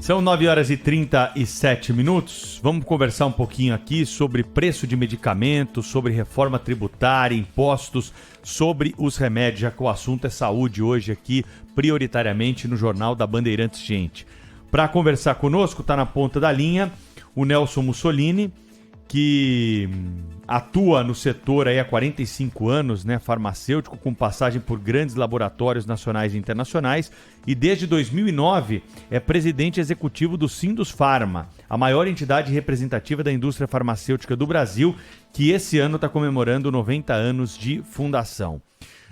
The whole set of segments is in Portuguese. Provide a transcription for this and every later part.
São 9h37. Vamos conversar um pouquinho aqui sobre preço de medicamentos, sobre reforma tributária, impostos, sobre os remédios, já que o assunto é saúde hoje aqui, prioritariamente no Jornal da Bandeirantes Gente. Para conversar conosco, está na ponta da linha o Nelson Mussolini, que atua no setor aí há 45 anos, né, farmacêutico, com passagem por grandes laboratórios nacionais e internacionais, e desde 2009 é presidente executivo do Sindusfarma, a maior entidade representativa da indústria farmacêutica do Brasil, que esse ano está comemorando 90 anos de fundação.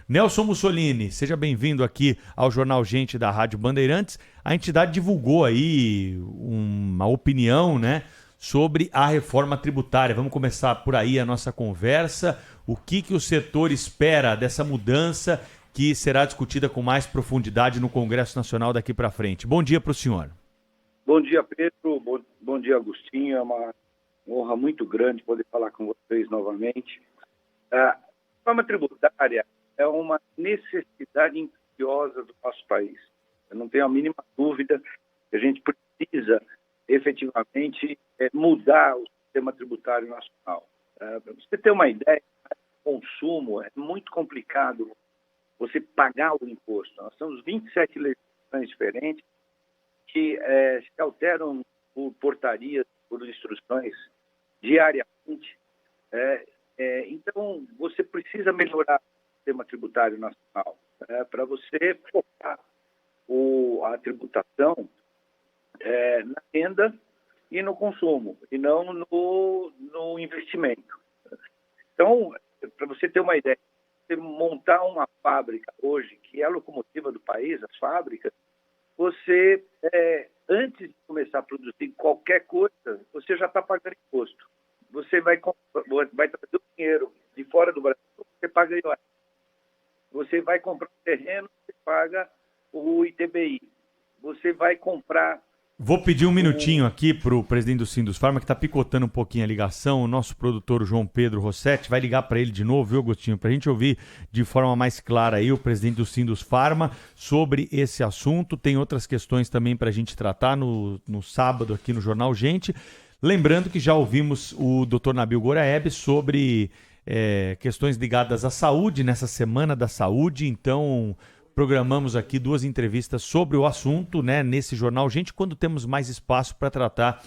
Nelson Mussolini, seja bem-vindo aqui ao Jornal Gente da Rádio Bandeirantes. A entidade divulgou aí uma opinião, né, sobre a reforma tributária. Vamos começar por aí a nossa conversa. O que o setor espera dessa mudança que será discutida com mais profundidade no Congresso Nacional daqui para frente? Bom dia para o senhor. Bom dia, Pedro. Bom dia, Agostinho. É uma honra muito grande poder falar com vocês novamente. A reforma tributária é uma necessidade imperiosa do nosso país. Eu não tenho a mínima dúvida que a gente precisa efetivamente mudar o sistema tributário nacional. Para você ter uma ideia, o consumo é muito complicado você pagar o imposto. Nós temos 27 legislações diferentes que se alteram por portarias, por instruções diariamente. Então, você precisa melhorar o sistema tributário nacional para você focar a tributação na renda e no consumo, e não no investimento. Então, para você ter uma ideia, você montar uma fábrica hoje, que é a locomotiva do país, as fábricas, você, antes de começar a produzir qualquer coisa, você já está pagando imposto. Você vai trazer o dinheiro de fora do Brasil, você paga IOF. Você vai comprar um terreno, você paga o ITBI. Você vai comprar... Vou pedir um minutinho aqui para o presidente do Sindusfarma, que está picotando um pouquinho a ligação. O nosso produtor, João Pedro Rossetti, vai ligar para ele de novo, viu, Agostinho? Para a gente ouvir de forma mais clara aí o presidente do Sindusfarma sobre esse assunto. Tem outras questões também para a gente tratar no sábado aqui no Jornal Gente. Lembrando que já ouvimos o Dr. Nabil Goraeb sobre questões ligadas à saúde, nessa Semana da Saúde. Então, programamos aqui 2 entrevistas sobre o assunto, né, nesse Jornal Gente, quando temos mais espaço para tratar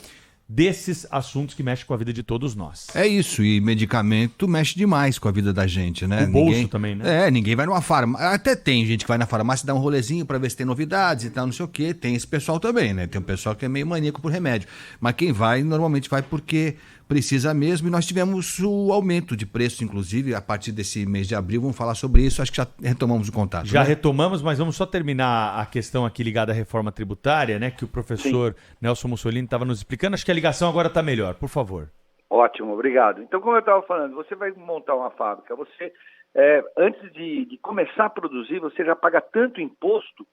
desses assuntos que mexem com a vida de todos nós. É isso, e medicamento mexe demais com a vida da gente, né? O bolso também, né? Ninguém vai numa farmácia. Até tem gente que vai na farmácia dar um rolezinho para ver se tem novidades e tal, não sei o quê. Tem esse pessoal também, né? Tem um pessoal que é meio maníaco por remédio. Mas quem vai, normalmente vai porque precisa mesmo. E nós tivemos o aumento de preço, inclusive, a partir desse mês de abril. Vamos falar sobre isso. Acho que já retomamos o contato. Já né? retomamos, mas vamos só terminar a questão aqui ligada à reforma tributária, né? Que o professor Nelson Mussolini estava nos explicando. Acho que a ligação agora está melhor, por favor. Ótimo, obrigado. Então, como eu estava falando, você vai montar uma fábrica, você, antes de começar a produzir, você já paga tanto imposto,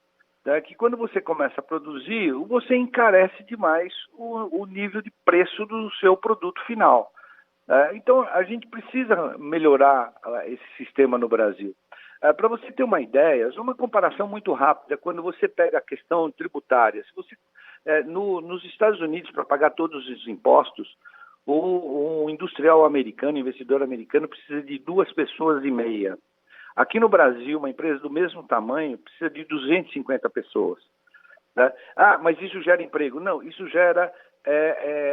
né, que quando você começa a produzir, você encarece demais o nível de preço do seu produto final. Então, a gente precisa melhorar esse sistema no Brasil. Para você ter uma ideia, uma comparação muito rápida, quando você pega a questão tributária, se você, nos Estados Unidos, para pagar todos os impostos, o industrial americano, investidor americano, precisa de 2,5 pessoas. Aqui no Brasil, uma empresa do mesmo tamanho precisa de 250 pessoas. Né? Mas isso gera emprego? Não, isso gera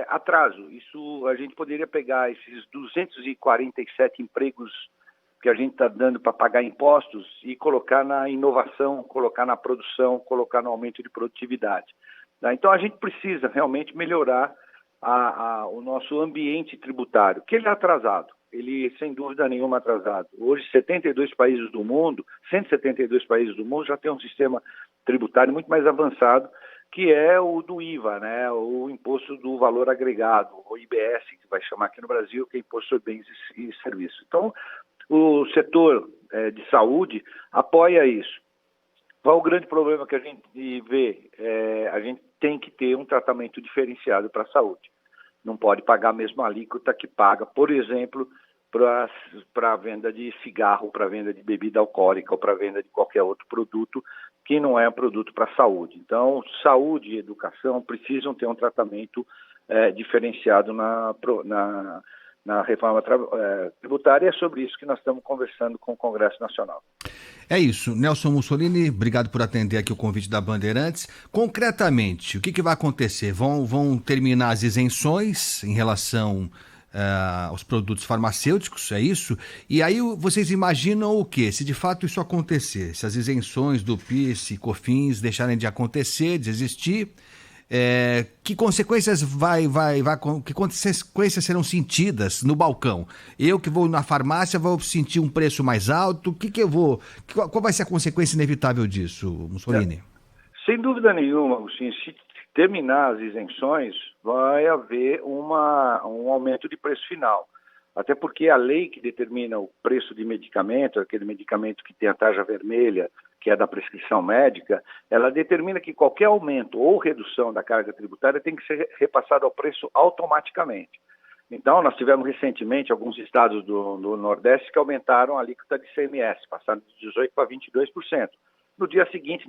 atraso. Isso, a gente poderia pegar esses 247 empregos que a gente está dando para pagar impostos e colocar na inovação, colocar na produção, colocar no aumento de produtividade. Né? Então, a gente precisa realmente melhorar o nosso ambiente tributário, que ele é atrasado. Ele, sem dúvida nenhuma, atrasado. Hoje, 172 países do mundo já têm um sistema tributário muito mais avançado, que é o do IVA, né? O Imposto do Valor Agregado, o IBS, que vai chamar aqui no Brasil, que é Imposto sobre Bens e Serviços. Então, o setor de saúde apoia isso. Qual o grande problema que a gente vê? A gente tem que ter um tratamento diferenciado para a saúde. Não pode pagar a mesma alíquota que paga, por exemplo, para a venda de cigarro, para a venda de bebida alcoólica ou para a venda de qualquer outro produto que não é um produto para a saúde. Então, saúde e educação precisam ter um tratamento diferenciado na reforma tributária. É sobre isso que nós estamos conversando com o Congresso Nacional. É isso. Nelson Mussolini, obrigado por atender aqui o convite da Bandeirantes. Concretamente, o que vai acontecer? Vão terminar as isenções em relação aos produtos farmacêuticos, é isso? E aí vocês imaginam o quê? Se de fato isso acontecer, se as isenções do PIS e COFINS deixarem de acontecer, de existir, que consequências que consequências serão sentidas no balcão? Eu que vou na farmácia vou sentir um preço mais alto? Qual vai ser a consequência inevitável disso, Mussolini? Sem dúvida nenhuma, Agostinho, se terminar as isenções, vai haver um aumento de preço final. Até porque a lei que determina o preço de medicamento, aquele medicamento que tem a tarja vermelha, que é da prescrição médica, ela determina que qualquer aumento ou redução da carga tributária tem que ser repassado ao preço automaticamente. Então, nós tivemos recentemente alguns estados do Nordeste que aumentaram a alíquota de ICMS, passaram de 18% para 22%. No dia seguinte,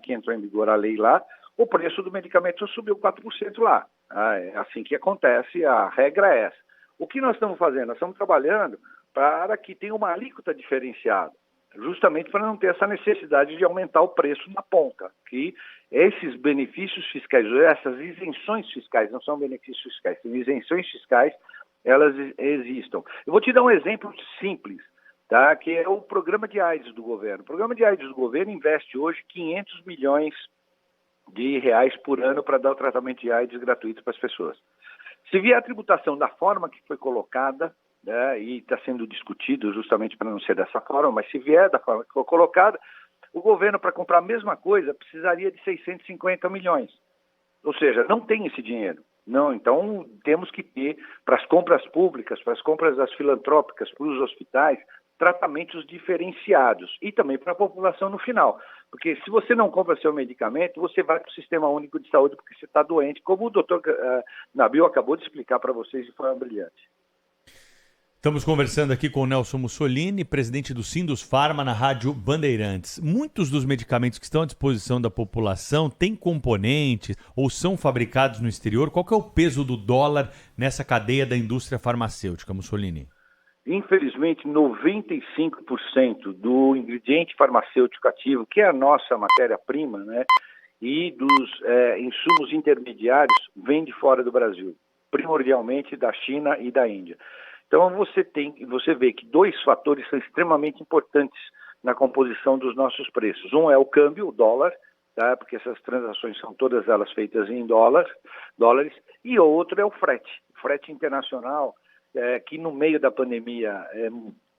que entrou em vigor a lei lá, o preço do medicamento subiu 4% lá. É assim que acontece, a regra é essa. O que nós estamos fazendo? Nós estamos trabalhando para que tenha uma alíquota diferenciada, justamente para não ter essa necessidade de aumentar o preço na ponta, que esses benefícios fiscais, essas isenções fiscais, não são benefícios fiscais, são isenções fiscais, elas existam. Eu vou te dar um exemplo simples, tá? Que é o programa de AIDS do governo. O programa de AIDS do governo investe hoje 500 milhões de reais por ano para dar o tratamento de AIDS gratuito para as pessoas. Se vier a tributação da forma que foi colocada, e está sendo discutido justamente para não ser dessa forma, mas se vier da forma que foi colocada, o governo, para comprar a mesma coisa, precisaria de 650 milhões. Ou seja, não tem esse dinheiro. Não, então temos que ter, para as compras públicas, para as compras das filantrópicas, para os hospitais, tratamentos diferenciados e também para a população no final. Porque se você não compra seu medicamento, você vai para o Sistema Único de Saúde porque você está doente, como o doutor Nabil acabou de explicar para vocês de forma brilhante. Estamos conversando aqui com o Nelson Mussolini, presidente do Sindusfarma, na Rádio Bandeirantes. Muitos dos medicamentos que estão à disposição da população têm componentes ou são fabricados no exterior. Qual que é o peso do dólar nessa cadeia da indústria farmacêutica, Mussolini? Infelizmente, 95% do ingrediente farmacêutico ativo, que é a nossa matéria-prima, né, e dos insumos intermediários, vem de fora do Brasil, primordialmente da China e da Índia. Então, você vê que dois fatores são extremamente importantes na composição dos nossos preços. Um é o câmbio, o dólar, tá? Porque essas transações são todas elas feitas em dólares, e o outro é o frete internacional, que no meio da pandemia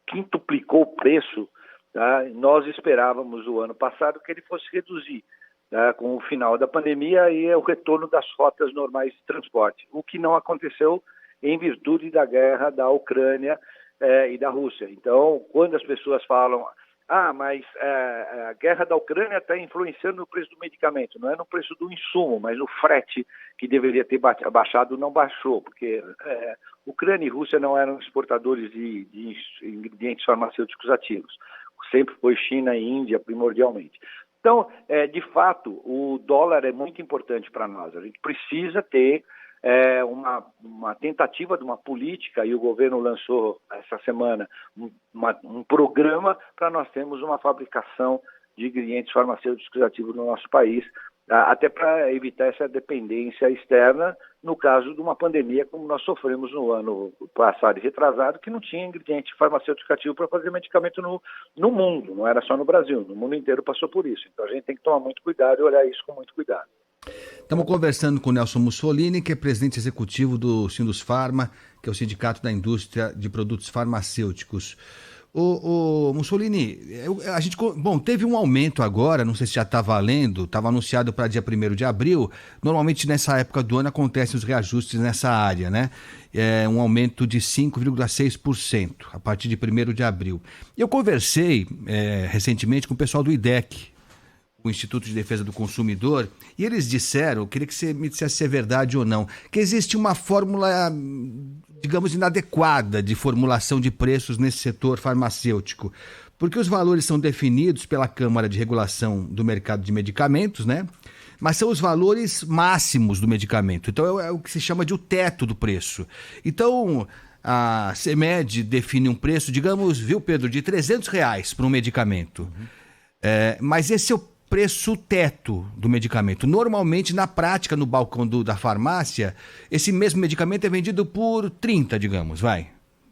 quintuplicou o preço, tá? Nós esperávamos o ano passado que ele fosse reduzir, tá? Com o final da pandemia e o retorno das rotas normais de transporte, o que não aconteceu em virtude da guerra da Ucrânia e da Rússia. Então, quando as pessoas falam, mas a guerra da Ucrânia está influenciando no preço do medicamento, não é no preço do insumo, mas no frete que deveria ter baixado, não baixou, porque Ucrânia e Rússia não eram exportadores de ingredientes farmacêuticos ativos, sempre foi China e Índia primordialmente. Então, de fato, o dólar é muito importante para nós, a gente precisa ter uma tentativa de uma política, e o governo lançou essa semana um programa para nós termos uma fabricação de ingredientes farmacêuticos ativos no nosso país, até para evitar essa dependência externa no caso de uma pandemia como nós sofremos no ano passado e retrasado, que não tinha ingrediente farmacêutico ativo para fazer medicamento no mundo, não era só no Brasil, no mundo inteiro passou por isso. Então a gente tem que tomar muito cuidado e olhar isso com muito cuidado. Estamos conversando com o Nelson Mussolini, que é presidente executivo do Sindusfarma, que é o Sindicato da Indústria de Produtos Farmacêuticos. O Mussolini, teve um aumento agora, não sei se já está valendo, estava anunciado para dia 1º de abril. Normalmente nessa época do ano acontecem os reajustes nessa área, né? É um aumento de 5,6% a partir de 1º de abril. Eu conversei recentemente com o pessoal do IDEC, o Instituto de Defesa do Consumidor, e eles disseram, eu queria que você me dissesse se é verdade ou não, que existe uma fórmula, digamos, inadequada de formulação de preços nesse setor farmacêutico. Porque os valores são definidos pela Câmara de Regulação do Mercado de Medicamentos, né? Mas são os valores máximos do medicamento. Então é o que se chama de o teto do preço. Então a CEMED define um preço, digamos, viu, Pedro, de R$300 para um medicamento. Mas esse é o preço teto do medicamento. Normalmente, na prática, no balcão da farmácia, esse mesmo medicamento é vendido por 30, digamos,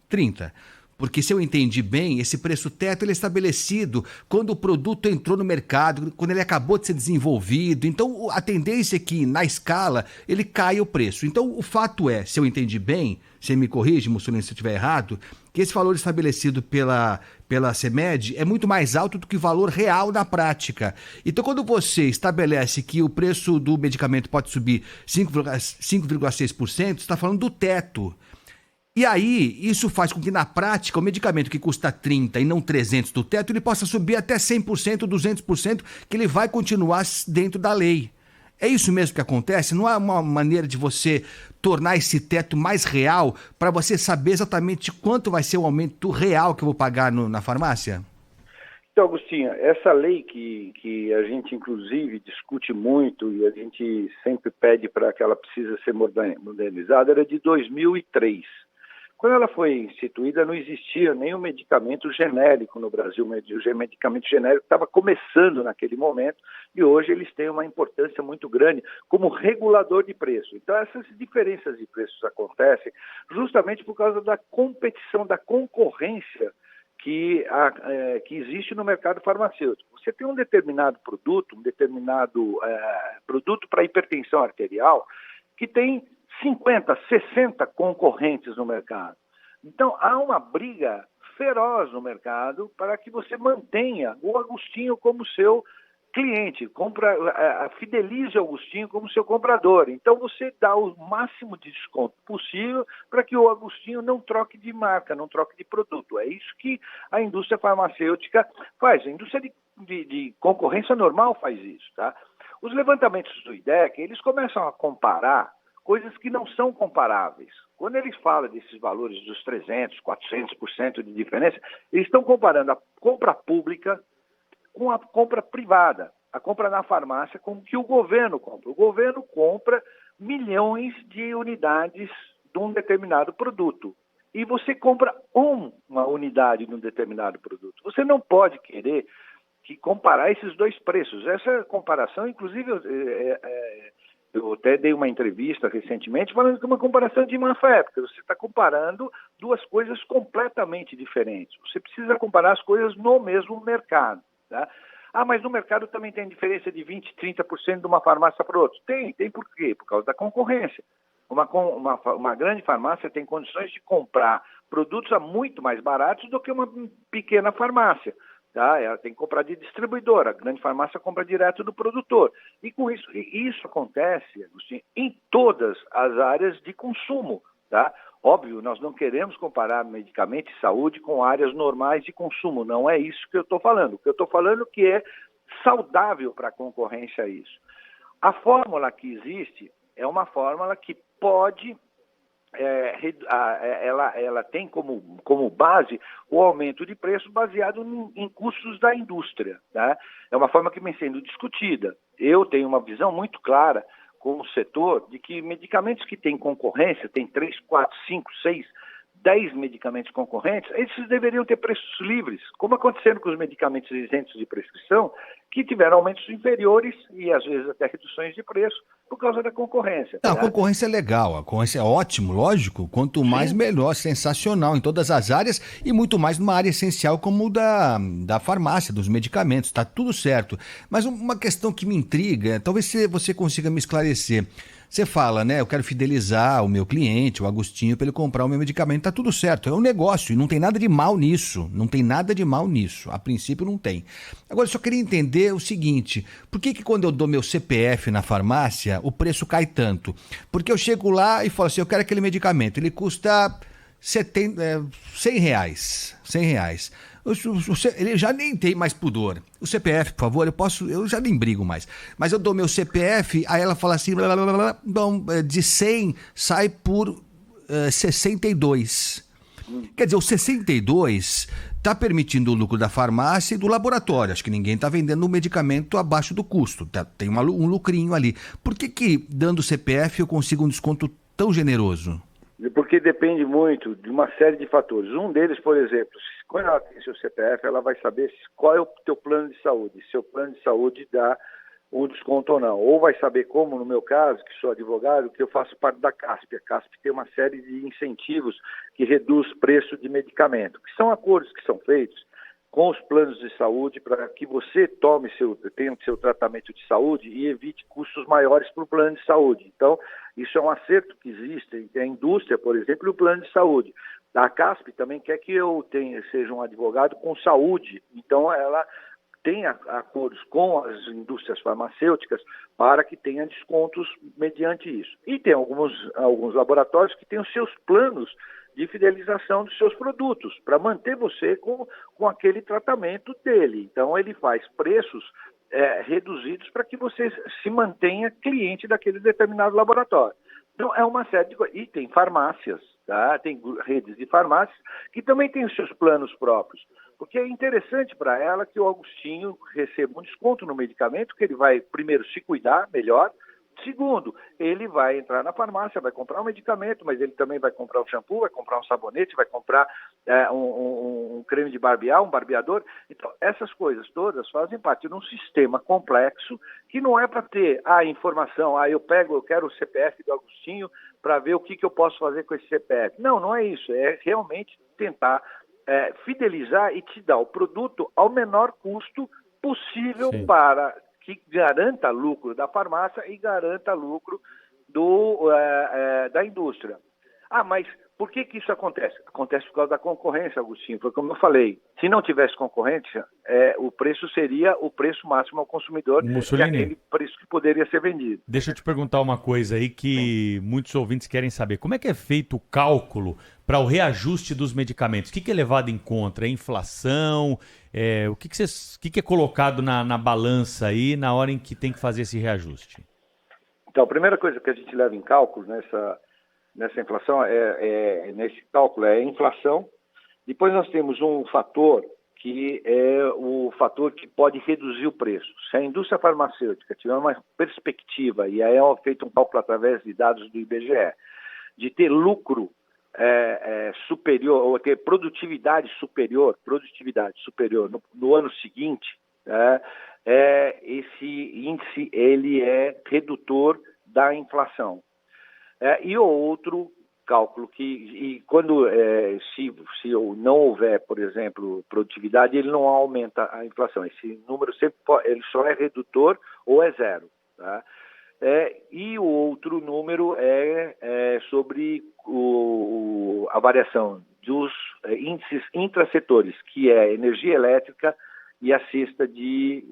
30. Porque, se eu entendi bem, esse preço teto ele é estabelecido quando o produto entrou no mercado, quando ele acabou de ser desenvolvido. Então, a tendência é que, na escala, ele caia o preço. Então, o fato é, se eu entendi bem, você me corrige, Mussolini, se eu estiver errado, que esse valor estabelecido pela CEMED é muito mais alto do que o valor real na prática. Então, quando você estabelece que o preço do medicamento pode subir 5,6%, você está falando do teto. E aí, isso faz com que, na prática, o medicamento que custa 30 e não 300 do teto, ele possa subir até 100%, 200%, que ele vai continuar dentro da lei. É isso mesmo que acontece? Não há uma maneira de você tornar esse teto mais real para você saber exatamente quanto vai ser o aumento real que eu vou pagar na farmácia? Então, Agostinho, essa lei que a gente, inclusive, discute muito e a gente sempre pede para que ela precisa ser modernizada, era de 2003. Quando ela foi instituída, não existia nenhum medicamento genérico no Brasil. O medicamento genérico estava começando naquele momento e hoje eles têm uma importância muito grande como regulador de preço. Então, essas diferenças de preços acontecem justamente por causa da competição, da concorrência que existe no mercado farmacêutico. Você tem um determinado produto para hipertensão arterial, que tem 50, 60 concorrentes no mercado. Então, há uma briga feroz no mercado para que você mantenha o Agostinho como seu cliente, fidelize o Agostinho como seu comprador. Então, você dá o máximo de desconto possível para que o Agostinho não troque de marca, não troque de produto. É isso que a indústria farmacêutica faz. A indústria de concorrência normal faz isso, tá? Os levantamentos do IDEC, eles começam a comparar coisas que não são comparáveis. Quando eles falam desses valores dos 300%, 400% de diferença, eles estão comparando a compra pública com a compra privada, a compra na farmácia com o que o governo compra. O governo compra milhões de unidades de um determinado produto. E você compra uma unidade de um determinado produto. Você não pode querer comparar esses dois preços. Essa comparação, inclusive, eu até dei uma entrevista recentemente falando que é uma comparação de má fé, porque você está comparando duas coisas completamente diferentes. Você precisa comparar as coisas no mesmo mercado. Tá? Mas no mercado também tem diferença de 20%, 30% de uma farmácia para outra. Tem por quê? Por causa da concorrência. Uma grande farmácia tem condições de comprar produtos a muito mais baratos do que uma pequena farmácia. Tá? Ela tem que comprar de distribuidora, a grande farmácia compra direto do produtor. E com isso acontece, Agostinho, em todas as áreas de consumo. Tá? Óbvio, nós não queremos comparar medicamento e saúde com áreas normais de consumo, não é isso que eu estou falando. O que eu estou falando é que é saudável para a concorrência isso. A fórmula que existe é uma fórmula que pode... ela tem como base o aumento de preço baseado em custos da indústria. Tá? É uma forma que vem sendo discutida. Eu tenho uma visão muito clara com o setor de que medicamentos que têm concorrência, tem 3, 4, 5, 6, 10 medicamentos concorrentes, esses deveriam ter preços livres, como acontecendo com os medicamentos isentos de prescrição, que tiveram aumentos inferiores e às vezes até reduções de preço por causa da concorrência. Não, a concorrência é legal, a concorrência é ótimo, lógico, quanto mais melhor, sensacional em todas as áreas e muito mais numa área essencial como da farmácia, dos medicamentos, tá tudo certo. Mas uma questão que me intriga, talvez você consiga me esclarecer. Você fala, né, eu quero fidelizar o meu cliente, o Agostinho, para ele comprar o meu medicamento, tá tudo certo, é um negócio e não tem nada de mal nisso, a princípio não tem. Agora, eu só queria entender o seguinte, por que quando eu dou meu CPF na farmácia, o preço cai tanto? Porque eu chego lá e falo assim, eu quero aquele medicamento, ele custa R$100. Ele já nem tem mais pudor. O CPF, por favor, eu já nem brigo mais. Mas eu dou meu CPF, aí ela fala assim, blá, blá, blá, blá, bom, de 100 sai por 62. Quer dizer, o 62 está permitindo o lucro da farmácia e do laboratório. Acho que ninguém está vendendo um medicamento abaixo do custo. Tem um lucrinho ali. Por que dando CPF eu consigo um desconto tão generoso? Porque depende muito de uma série de fatores. Um deles, por exemplo, quando ela tem seu CPF, ela vai saber qual é o teu plano de saúde. Se o plano de saúde dá um desconto ou não. Ou vai saber como, no meu caso, que sou advogado, que eu faço parte da CASP. A CASP tem uma série de incentivos que reduz o preço de medicamento, que são acordos que são feitos com os planos de saúde para que você tenha o seu tratamento de saúde e evite custos maiores para o plano de saúde. Então, isso é um acerto que existe entre a indústria, por exemplo, e o plano de saúde. A CASP também quer que eu seja um advogado com saúde, então ela tem acordos com as indústrias farmacêuticas para que tenha descontos mediante isso. E tem alguns laboratórios que têm os seus planos de fidelização dos seus produtos, para manter você com aquele tratamento dele. Então, ele faz preços reduzidos para que você se mantenha cliente daquele determinado laboratório. Então, é uma série de coisas. E tem farmácias, tá? Tem redes de farmácias que também têm os seus planos próprios. Porque é interessante para ela que o Agostinho receba um desconto no medicamento, que ele vai, primeiro, se cuidar melhor. Segundo, ele vai entrar na farmácia, vai comprar um medicamento, mas ele também vai comprar um shampoo, vai comprar um sabonete, vai comprar um creme de barbear, um barbeador. Então, essas coisas todas fazem parte de um sistema complexo que não é para ter a informação, eu quero o CPF do Agostinho para ver o que eu posso fazer com esse CPF. Não, não é isso. É realmente tentar fidelizar e te dar o produto ao menor custo possível. Sim. Para que garanta lucro da farmácia e garanta lucro da indústria. Mas por que isso acontece? Acontece por causa da concorrência, Agostinho. Foi como eu falei, se não tivesse concorrência, o preço seria o preço máximo ao consumidor, que é aquele preço que poderia ser vendido. Deixa eu te perguntar uma coisa aí que muitos ouvintes querem saber. Como é que é feito o cálculo para o reajuste dos medicamentos? O que é levado em conta? É inflação? O que é colocado na balança aí na hora em que tem que fazer esse reajuste? Então, a primeira coisa que a gente leva em cálculo nessa inflação, nesse cálculo, é a inflação. Depois nós temos um fator que é o fator que pode reduzir o preço. Se a indústria farmacêutica tiver uma perspectiva, e aí é feito um cálculo através de dados do IBGE, de ter lucro superior, ou ter produtividade superior no ano seguinte, esse índice ele é redutor da inflação. E o outro cálculo se não houver, por exemplo, produtividade, ele não aumenta a inflação. Esse número ele só é redutor ou é zero. Tá? E o outro número é sobre a variação dos índices intrasetores, que é energia elétrica e a cesta de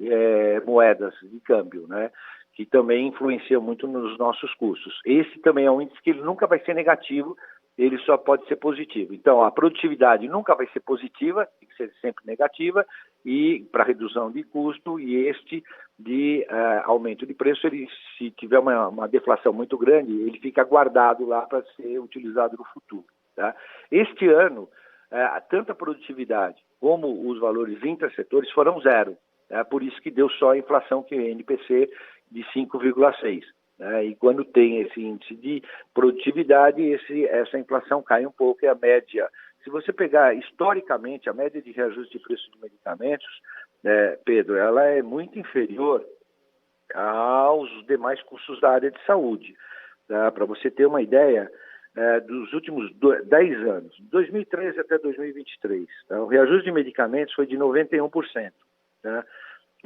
moedas de câmbio, né? Que também influencia muito nos nossos custos. Esse também é um índice que ele nunca vai ser negativo, ele só pode ser positivo. Então, a produtividade nunca vai ser positiva, tem que ser sempre negativa, e para redução de custo, e este de aumento de preço, ele, se tiver uma deflação muito grande, ele fica guardado lá para ser utilizado no futuro. Tá? Este ano, tanto a produtividade como os valores intrasetores foram zero. Por isso que deu só a inflação, que é o NPC, de 5,6. E quando tem esse índice de produtividade, essa inflação cai um pouco, e a média. Se você pegar historicamente a média de reajuste de preço de medicamentos, Pedro, ela é muito inferior aos demais custos da área de saúde. Para você ter uma ideia, dos últimos 10 anos, de 2013 até 2023, o reajuste de medicamentos foi de 91%.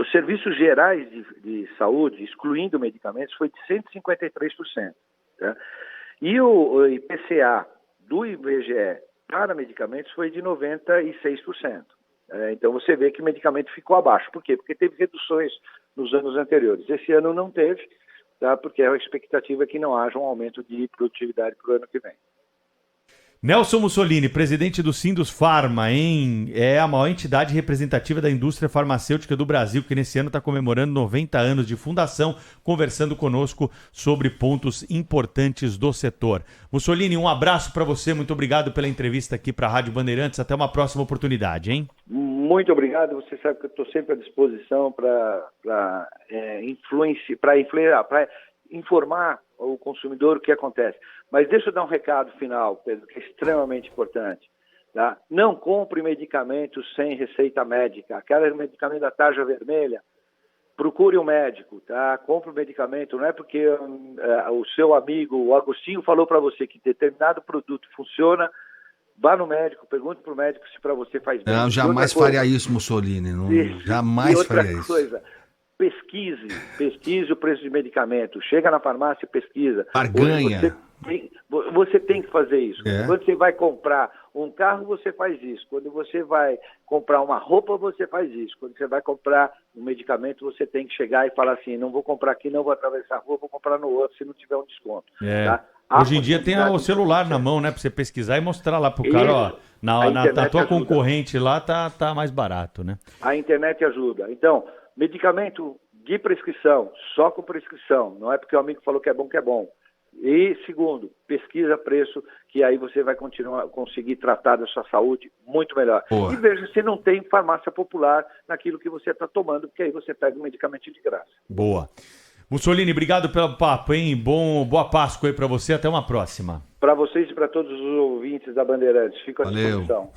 Os serviços gerais de saúde, excluindo medicamentos, foi de 153%. Tá? E o IPCA do IBGE para medicamentos foi de 96%. Então você vê que o medicamento ficou abaixo. Por quê? Porque teve reduções nos anos anteriores. Esse ano não teve, tá? Porque a expectativa é que não haja um aumento de produtividade para o ano que vem. Nelson Mussolini, presidente do Sindusfarma, é a maior entidade representativa da indústria farmacêutica do Brasil, que nesse ano está comemorando 90 anos de fundação, conversando conosco sobre pontos importantes do setor. Mussolini, um abraço para você, muito obrigado pela entrevista aqui para a Rádio Bandeirantes, até uma próxima oportunidade, hein? Muito obrigado, você sabe que eu estou sempre à disposição para informar o consumidor o que acontece. Mas deixa eu dar um recado final, Pedro, que é extremamente importante. Tá? Não compre medicamentos sem receita médica. Aquele medicamento da tarja vermelha, procure um médico. Tá? Compre o medicamento, não é porque o seu amigo, o Agostinho, falou para você que determinado produto funciona. Vá no médico, pergunte para o médico se para você faz bem. Não, jamais faria isso, Mussolini. Não, jamais faria isso. Coisa, pesquise o preço de medicamento. Chega na farmácia e pesquisa. Barganha. Você tem que fazer isso. É. Quando você vai comprar um carro, você faz isso. Quando você vai comprar uma roupa, você faz isso. Quando você vai comprar um medicamento, você tem que chegar e falar assim, não vou comprar aqui, não vou atravessar a rua, vou comprar no outro se não tiver um desconto. Tá? Hoje em dia tem o celular na mão, né? Pra você pesquisar e mostrar lá pro cara, ó, na tua concorrente lá tá mais barato, né? A internet ajuda. Então, medicamento de prescrição, só com prescrição. Não é porque o amigo falou que é bom, que é bom. E, segundo, pesquisa preço, que aí você vai conseguir tratar da sua saúde muito melhor. Boa. E veja se não tem farmácia popular naquilo que você está tomando, porque aí você pega um medicamento de graça. Boa. Mussolini, obrigado pelo papo, hein? Boa Páscoa aí para você, até uma próxima. Para vocês e para todos os ouvintes da Bandeirantes. Fico à disposição.